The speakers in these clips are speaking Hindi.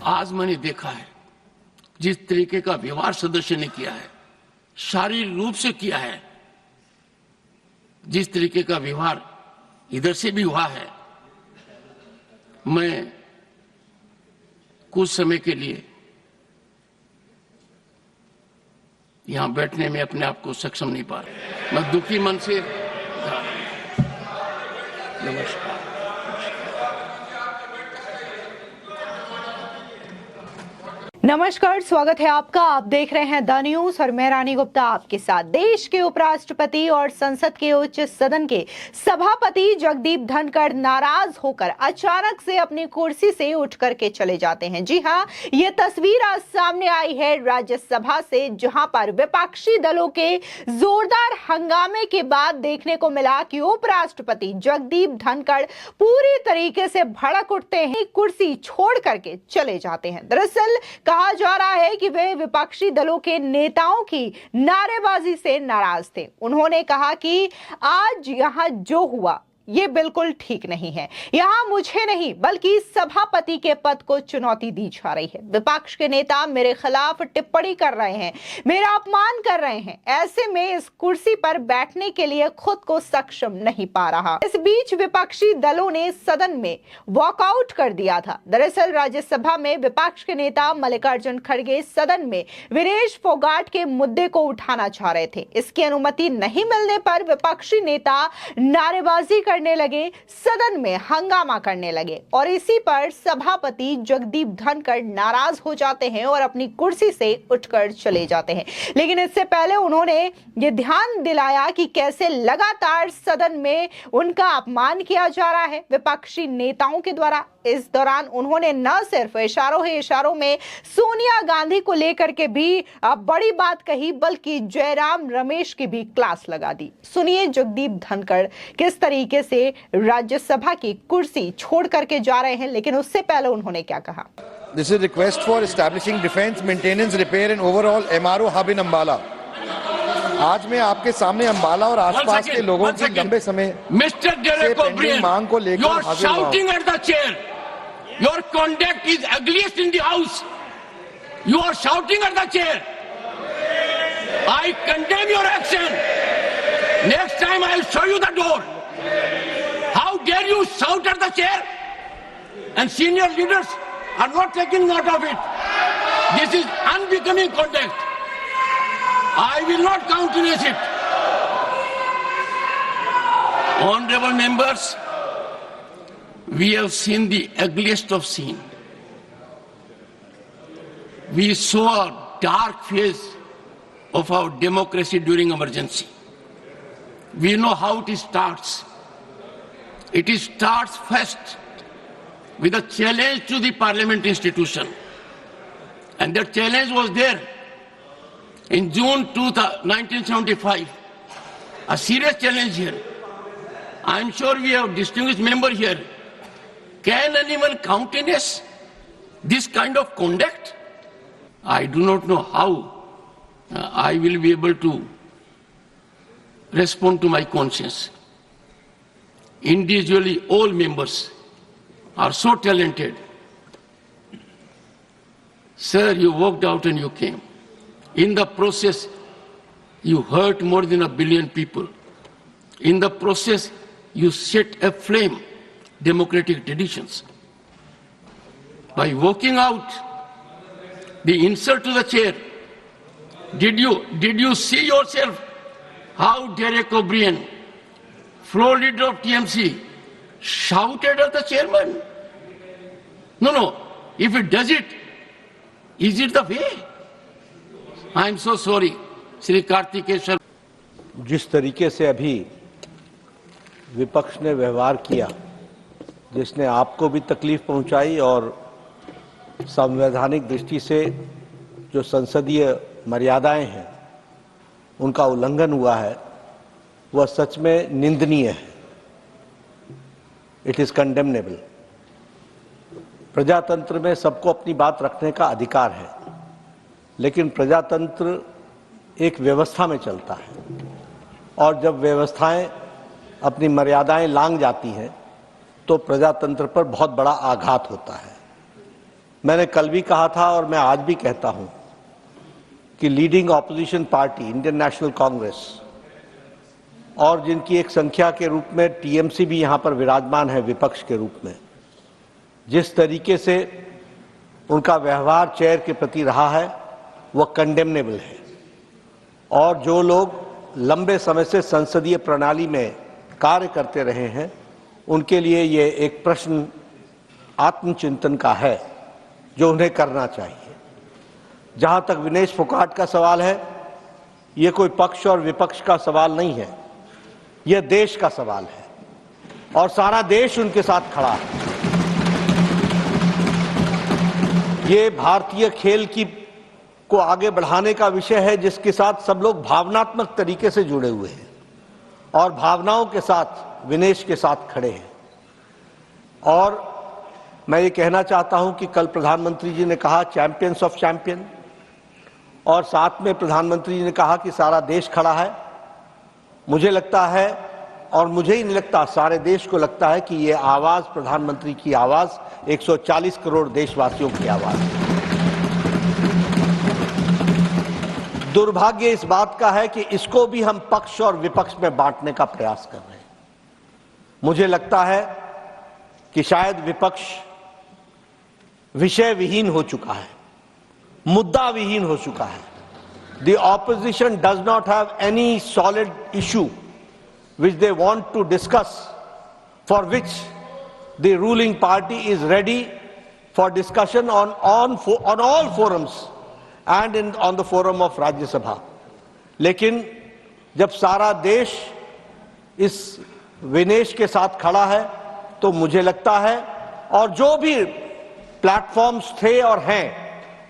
आज मैंने देखा है जिस तरीके का व्यवहार सदस्य ने किया है, शारीरिक रूप से किया है, जिस तरीके का व्यवहार इधर से भी हुआ है, मैं कुछ समय के लिए यहां बैठने में अपने आप को सक्षम नहीं पा रहा। मैं दुखी मन से नमस्कार। नमस्कार, स्वागत है आपका। आप देख रहे हैं द न्यूज और मैं रानी गुप्ता आपके साथ। देश के उपराष्ट्रपति और संसद के उच्च सदन के सभापति जगदीप धनखड़ नाराज होकर अचानक से अपनी कुर्सी से उठ करके चले जाते हैं। जी हां, ये तस्वीर आज सामने आई है राज्यसभा से, जहां पर विपक्षी दलों के जोरदार हंगामे के बाद देखने को मिला कि उपराष्ट्रपति जगदीप धनखड़ पूरी तरीके से भड़क उठते हैं, कुर्सी छोड़ करके चले जाते हैं। दरअसल कहा जा रहा है कि वे विपक्षी दलों के नेताओं की नारेबाजी से नाराज थे। उन्होंने कहा कि आज यहां जो हुआ ये बिल्कुल ठीक नहीं है। यहां मुझे नहीं बल्कि सभापति के पद को चुनौती दी जा रही है। विपक्ष के नेता मेरे खिलाफ टिप्पणी कर रहे हैं, मेरा अपमान कर रहे हैं। ऐसे में इस कुर्सी पर बैठने के लिए खुद को सक्षम नहीं पा रहा। इस बीच विपक्षी दलों ने सदन में वॉकआउट कर दिया था। दरअसल राज्यसभा में विपक्ष के नेता मल्लिकार्जुन खड़गे सदन में विनेश फोगाट के मुद्दे को उठाना चाह रहे थे। इसकी अनुमति नहीं मिलने पर विपक्षी नेता नारेबाजी करने लगे, सदन में हंगामा करने लगे और इसी पर सभापति जगदीप धनखड़ नाराज हो जाते हैं और अपनी कुर्सी से उठकर चले जाते हैं। लेकिन इससे पहले उन्होंने ये ध्यान दिलाया कि कैसे लगातार सदन में उनका अपमान किया जा रहा है विपक्षी नेताओं के द्वारा। इस दौरान उन्होंने न सिर्फ इशारों ही इशारों में सोनिया गांधी को लेकर के भी बड़ी बात कही, बल्कि जयराम रमेश की भी क्लास लगा दी। सुनिए जगदीप धनखड़ किस तरीके से राज्यसभा की कुर्सी छोड़ करके जा रहे हैं, लेकिन उससे पहले उन्होंने क्या कहा। This is request for establishing defense, maintenance, repair and overall MRO hub in Ambala. आज मैं आपके सामने अंबाला और आसपास के लोगों की लंबे समय से मांग को लेकर हाजिर हुआ। Your conduct is ugliest in the house. You are shouting at the chair. I condemn your action. Next time I will show you the door. How dare you shout at the chair? And senior leaders are not taking note of it. This is unbecoming conduct. I will not countenance it. Honorable members, we have seen the ugliest of scene. We saw a dark phase of our democracy during emergency. We know how it starts. It starts first with a challenge to the parliament institution. And that challenge was there in June 1975. A serious challenge here. I am sure we have distinguished member here. Can anyone countenance this kind of conduct? I do not know how I will be able to respond to my conscience. Individually, all members are so talented. Sir, you walked out and you came. In the process, you hurt more than 1 billion people. In the process, you set aflame democratic traditions. By walking out, the insult to the chair, did you see yourself how Derek O'Brien, floor leader of TMC, shouted at the chairman? No. If it does it, is it the way? I am so sorry, Shri Karthikeshwar. जिस तरीके से अभी विपक्ष ने व्यवहार किया, जिसने आपको भी तकलीफ पहुंचाई और संवैधानिक दृष्टि से जो संसदीय मर्यादाएं हैं उनका उल्लंघन हुआ है, वह सच में निंदनीय है। It is condemnable. प्रजातंत्र में सबको अपनी बात रखने का अधिकार है, लेकिन प्रजातंत्र एक व्यवस्था में चलता है और जब व्यवस्थाएं अपनी मर्यादाएं लांघ जाती हैं तो प्रजातंत्र पर बहुत बड़ा आघात होता है। मैंने कल भी कहा था और मैं आज भी कहता हूं कि leading opposition party Indian national Congress और जिनकी एक संख्या के रूप में टीएमसी भी यहां पर विराजमान है विपक्ष के रूप में, जिस तरीके से उनका व्यवहार चेयर के प्रति रहा है वह कंडेमनेबल है। और जो लोग लंबे समय से संसदीय प्रणाली में कार्य करते रहे हैं उनके लिए ये एक प्रश्न आत्मचिंतन का है जो उन्हें करना चाहिए। जहां तक विनेश फोगाट का सवाल है, ये कोई पक्ष और विपक्ष का सवाल नहीं है, यह देश का सवाल है और सारा देश उनके साथ खड़ा है। ये भारतीय खेल को आगे बढ़ाने का विषय है जिसके साथ सब लोग भावनात्मक तरीके से जुड़े हुए हैं और भावनाओं के साथ विनेश के साथ खड़े हैं। और मैं ये कहना चाहता हूं कि कल प्रधानमंत्री जी ने कहा चैंपियंस ऑफ चैंपियन, और साथ में प्रधानमंत्री जी ने कहा कि सारा देश खड़ा है। मुझे लगता है, और मुझे ही नहीं लगता, सारे देश को लगता है कि ये आवाज प्रधानमंत्री की आवाज 140 करोड़ देशवासियों की आवाज है। दुर्भाग्य इस बात का है कि इसको भी हम पक्ष और विपक्ष में बांटने का प्रयास कर रहे हैं। मुझे लगता है कि शायद विपक्ष विषय विहीन हो चुका है, मुद्दा विहीन हो चुका है। The opposition does not have any solid issue which they want to discuss, for which the ruling party is ready for discussion on all forums and on the forum of Rajya Sabha. लेकिन जब सारा देश इस विनेश के साथ खड़ा है तो मुझे लगता है, और जो भी प्लेटफॉर्म्स थे और हैं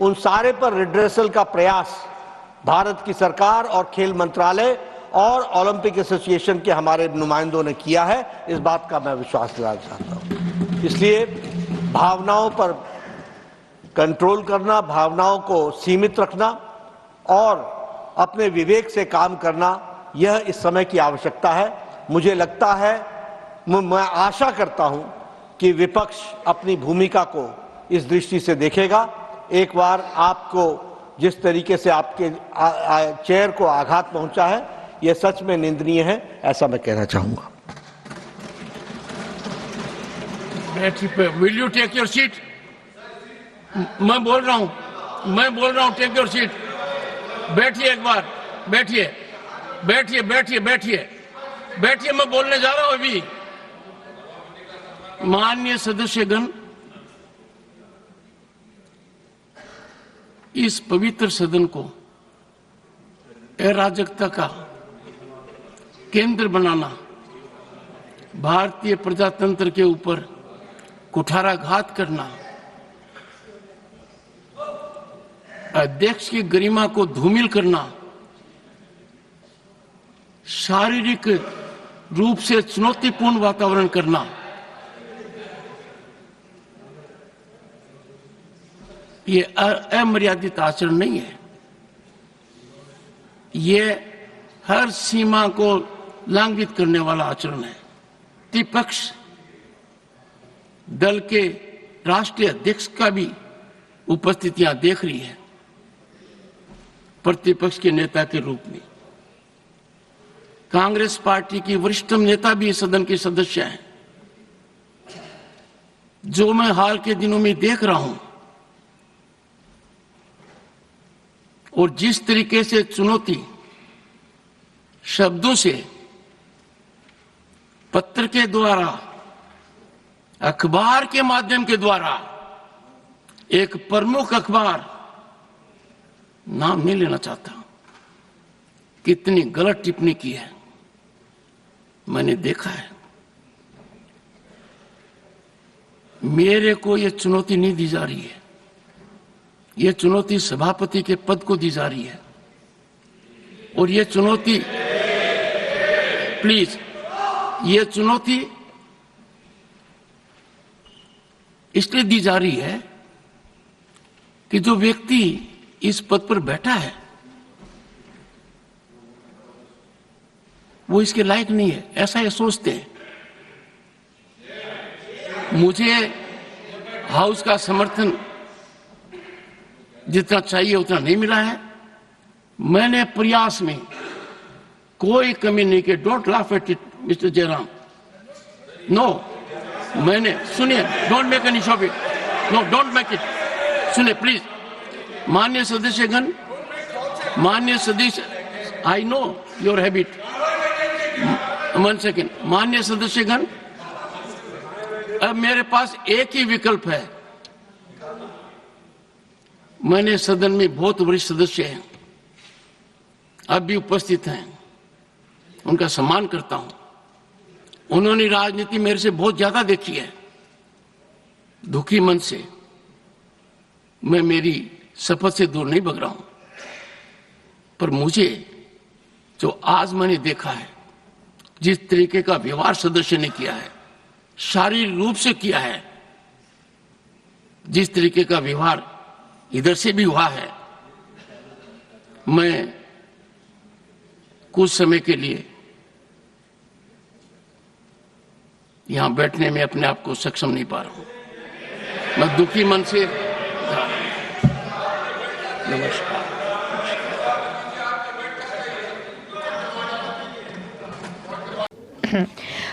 उन सारे पर रिड्रेसल का प्रयास भारत की सरकार और खेल मंत्रालय और ओलंपिक एसोसिएशन के हमारे नुमाइंदों ने किया है। इस बात का मैं विश्वास दिलाना चाहता हूं। इसलिए भावनाओं पर कंट्रोल करना, भावनाओं को सीमित रखना और अपने विवेक से काम करना, यह इस समय की आवश्यकता है। मुझे लगता है, मैं आशा करता हूं कि विपक्ष अपनी भूमिका को इस दृष्टि से देखेगा। एक बार आपको जिस तरीके से आपके चेयर को आघात पहुंचा है, यह सच में निंदनीय है, ऐसा मैं कहना चाहूंगा। Will you take your seat? मैं बोल रहा हूं, टेक योर सीट। बैठिए, एक बार बैठिए, मैं बोलने जा रहा हूं अभी। माननीय सदस्यगण, इस पवित्र सदन को अराजकता का केंद्र बनाना, भारतीय प्रजातंत्र के ऊपर कुठाराघात करना, अध्यक्ष की गरिमा को धूमिल करना, शारीरिक रूप से चुनौतीपूर्ण वातावरण करना, ये अमर्यादित आचरण नहीं है। ये हर सीमा को लंघित करने वाला आचरण है। विपक्ष दल के राष्ट्रीय अध्यक्ष का भी उपस्थितियां देख रही है, प्रतिपक्ष के नेता के रूप में। कांग्रेस पार्टी की वरिष्ठतम नेता भी इस सदन के सदस्य हैं। जो मैं हाल के दिनों में देख रहा हूं और जिस तरीके से चुनौती शब्दों से, पत्र के द्वारा, अखबार के माध्यम के द्वारा, एक प्रमुख अखबार, नाम नहीं लेना चाहता, कितनी गलत टिप्पणी की है, मैंने देखा है। मेरे को यह चुनौती नहीं दी जा रही है, यह चुनौती सभापति के पद को दी जा रही है। और यह चुनौती, प्लीज, यह चुनौती इसलिए दी जा रही है कि जो व्यक्ति इस पद पर बैठा है वो इसके लायक नहीं है, ऐसा ये सोचते हैं। मुझे हाउस का समर्थन जितना चाहिए उतना नहीं मिला है। मैंने प्रयास में कोई कमी नहीं की। Don't laugh at it mister Jairam. No, मैंने, सुनिए, don't make any shop it, no don't make it, सुनिए प्लीज। माननीय सदस्यगण, माननीय सदस्य, I know your habit, 1 second. माननीय सदस्यगण, अब मेरे पास एक ही विकल्प है। मैंने सदन में बहुत वरिष्ठ सदस्य हैं, अब भी उपस्थित हैं, उनका सम्मान करता हूं। उन्होंने राजनीति मेरे से बहुत ज्यादा देखी है। दुखी मन से मैं मेरी शपथ से दूर नहीं भग रहा हूं, पर मुझे जो आज मैंने देखा है, जिस तरीके का व्यवहार सदस्य ने किया है, शारीरिक रूप से किया है, जिस तरीके का व्यवहार इधर से भी हुआ है, मैं कुछ समय के लिए यहां बैठने में अपने आप को सक्षम नहीं पा रहा हूं। मैं दुखी मन से नमस्कार।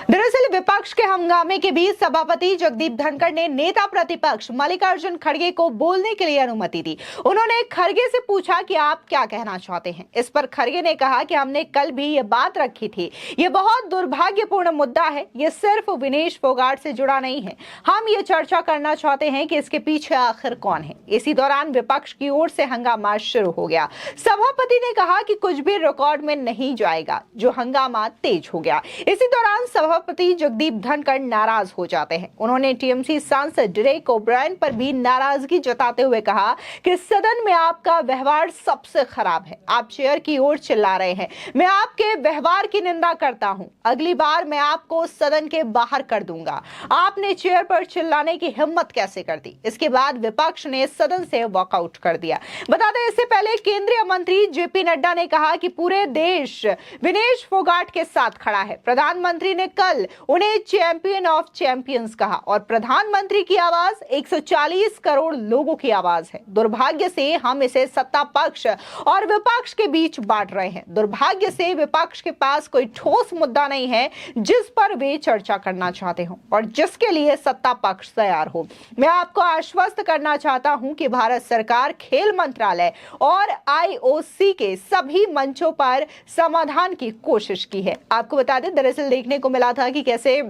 दरअसल विपक्ष के हंगामे के बीच सभापति जगदीप धनखड़ ने नेता प्रतिपक्ष मल्लिकार्जुन खड़गे को बोलने के लिए अनुमति दी। उन्होंने खड़गे से पूछा कि आप क्या कहना चाहते हैं। इस पर खड़गे ने कहा कि हमने कल भी ये बात रखी थी, ये बहुत दुर्भाग्यपूर्ण मुद्दा है, ये सिर्फ विनेश फोगाट से जुड़ा नहीं है। हम ये चर्चा करना चाहते हैं कि इसके पीछे आखिर कौन है। इसी दौरान विपक्ष की ओर से हंगामा शुरू हो गया। सभापति ने कहा कि कुछ भी रिकॉर्ड में नहीं जाएगा, जो हंगामा तेज हो गया। इसी दौरान सभापति जगदीप धनखड़ नाराज हो जाते हैं। उन्होंने टीएमसी सांसद डेरेक ओब्रायन पर भी नाराजगी जताते हुए कहा कि सदन में आपका व्यवहार सबसे खराब है। आप चेयर की ओर चिल्ला रहे हैं। मैं आपके व्यवहार की निंदा करता हूं। अगली बार मैं आपको सदन के बाहर कर दूंगा। आपने चेयर पर चिल्लाने की हिम्मत कैसे कर दी। इसके बाद विपक्ष ने सदन से वॉकआउट कर दिया। बता दें, इससे पहले केंद्रीय मंत्री जेपी नड्डा ने कहा कि पूरे देश विनेश फोगाट के साथ खड़ा है। प्रधानमंत्री ने कल उन्हें चैंपियन ऑफ चैंपियंस कहा और प्रधानमंत्री की आवाज 140 करोड़ लोगों की आवाज है। दुर्भाग्य से हम इसे सत्ता पक्ष और विपक्ष के बीच बांट रहे हैं। दुर्भाग्य से विपक्ष के पास कोई ठोस मुद्दा नहीं है जिस पर वे चर्चा करना चाहते हो और जिसके लिए सत्ता पक्ष तैयार हो। मैं आपको आश्वस्त करना चाहता हूं कि भारत सरकार, खेल मंत्रालय और आईओसी के सभी मंचों पर समाधान की कोशिश की है। आपको बता दें, दरअसल देखने को मिला था कि कैसे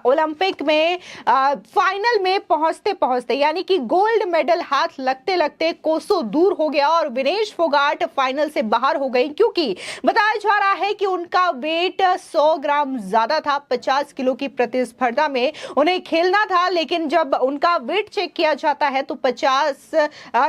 ओलंपिक में फाइनल में पहुंचते पहुंचते यानी कि गोल्ड मेडल हाथ लगते लगते कोसों दूर हो गया और विनेश फोगाट फाइनल से बाहर हो गई, क्योंकि बताया जा रहा है कि उनका वेट 100 ग्राम ज्यादा था। 50 किलो की प्रतिस्पर्धा में उन्हें खेलना था, लेकिन जब उनका वेट चेक किया जाता है तो 50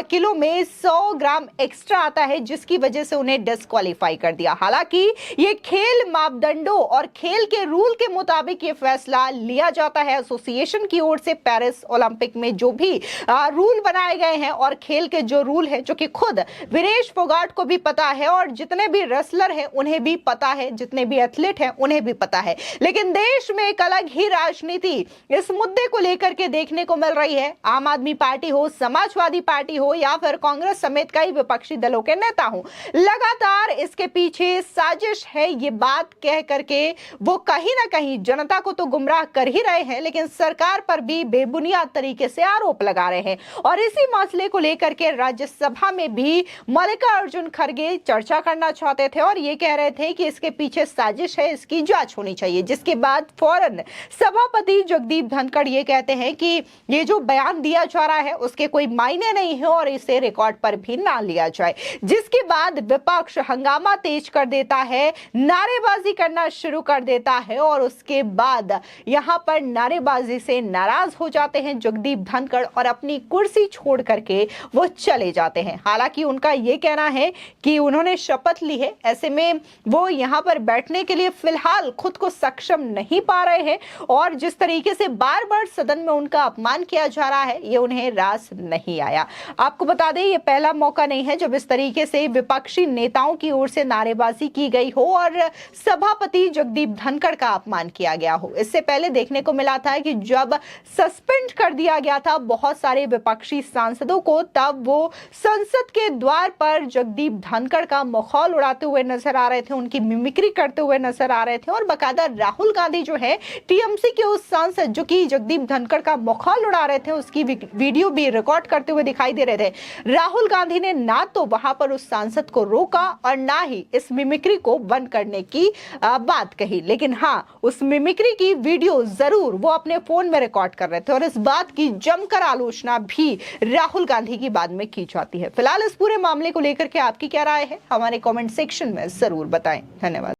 किलो में 100 ग्राम एक्स्ट्रा आता है, जिसकी वजह से उन्हें डिस्क्वालीफाई कर दिया। हालांकि ये खेल मापदंडों और खेल के रूल के मुताबिक ये फैसला लिया जाता है एसोसिएशन की ओर से। पेरिस ओलंपिक में जो भी रूल बनाए गए हैं और खेल के जो रूल है, जो कि खुद विनेश फोगाट को भी पता है और जितने भी रेसलर हैं उन्हें भी पता है, जितने भी एथलीट हैं उन्हें भी पता है, लेकिन देश में एक अलग ही राजनीति इस मुद्दे को लेकर के देखने को मिल रही है। आम आदमी पार्टी हो, समाजवादी पार्टी हो या फिर कांग्रेस समेत कई विपक्षी दलों के नेता हो, लगातार इसके पीछे साजिश है ये बात कह करके वो कहीं ना कहीं जनता को तो गुमराह कर ही रहे हैं, लेकिन सरकार पर भी बेबुनियाद तरीके से आरोप लगा रहे हैं। और इसी मसले को लेकर के राज्यसभा में भी मल्लिकार्जुन खड़गे चर्चा करना चाहते थे और ये कह रहे थे कि इसके पीछे साजिश है, इसकी जांच होनी चाहिए। जिसके बाद फौरन सभापति जगदीप धनखड़ ये कहते हैं कि ये जो बयान दिया जा रहा है उसके कोई मायने नहीं है और इसे रिकॉर्ड पर भी ना लिया जाए। जिसके बाद विपक्ष हंगामा तेज कर देता है, नारेबाजी करना शुरू कर देता है और उसके बाद यहां पर नारेबाजी से नाराज हो जाते हैं जगदीप धनखड़ और अपनी कुर्सी छोड़ करके वो चले जाते हैं। हालांकि उनका ये कहना है कि उन्होंने शपथ ली है, ऐसे में वो यहां पर बैठने के लिए फिलहाल खुद को सक्षम नहीं पा रहे हैं और जिस तरीके से बार बार सदन में उनका अपमान किया जा रहा है ये उन्हें रास नहीं आया। आपको बता दें, ये पहला मौका नहीं है जब इस तरीके से विपक्षी नेताओं की ओर से नारेबाजी की गई हो और सभापति जगदीप धनखड़ का अपमान किया गया हो। इससे पहले देखने को मिला था कि जब सस्पेंड कर दिया गया था बहुत सारे विपक्षी सांसदों को, तब वो संसद के द्वार पर जगदीप धनखड़ का मखौल उड़ाते हुए नजर आ रहे थे, उनकी मिमिक्री करते हुए नजर आ रहे थे और बकायदा राहुल गांधी जो है टीएमसी के उस सांसद जो कि जगदीप धनखड़ का मखौल उड़ा रहे थे उसकी वीडियो भी रिकॉर्ड करते हुए दिखाई दे रहे थे। राहुल गांधी ने ना तो वहां पर उस सांसद को रोका और ना ही इस मिमिक्री को बंद करने की बात कही, लेकिन हाँ, उस मिमिक्री की वीडियो जरूर वो अपने फोन में रिकॉर्ड कर रहे थे और इस बात की जमकर आलोचना भी राहुल गांधी की बाद में की जाती है। फिलहाल इस पूरे मामले को लेकर के आपकी क्या राय है, हमारे कमेंट सेक्शन में जरूर बताएं। धन्यवाद।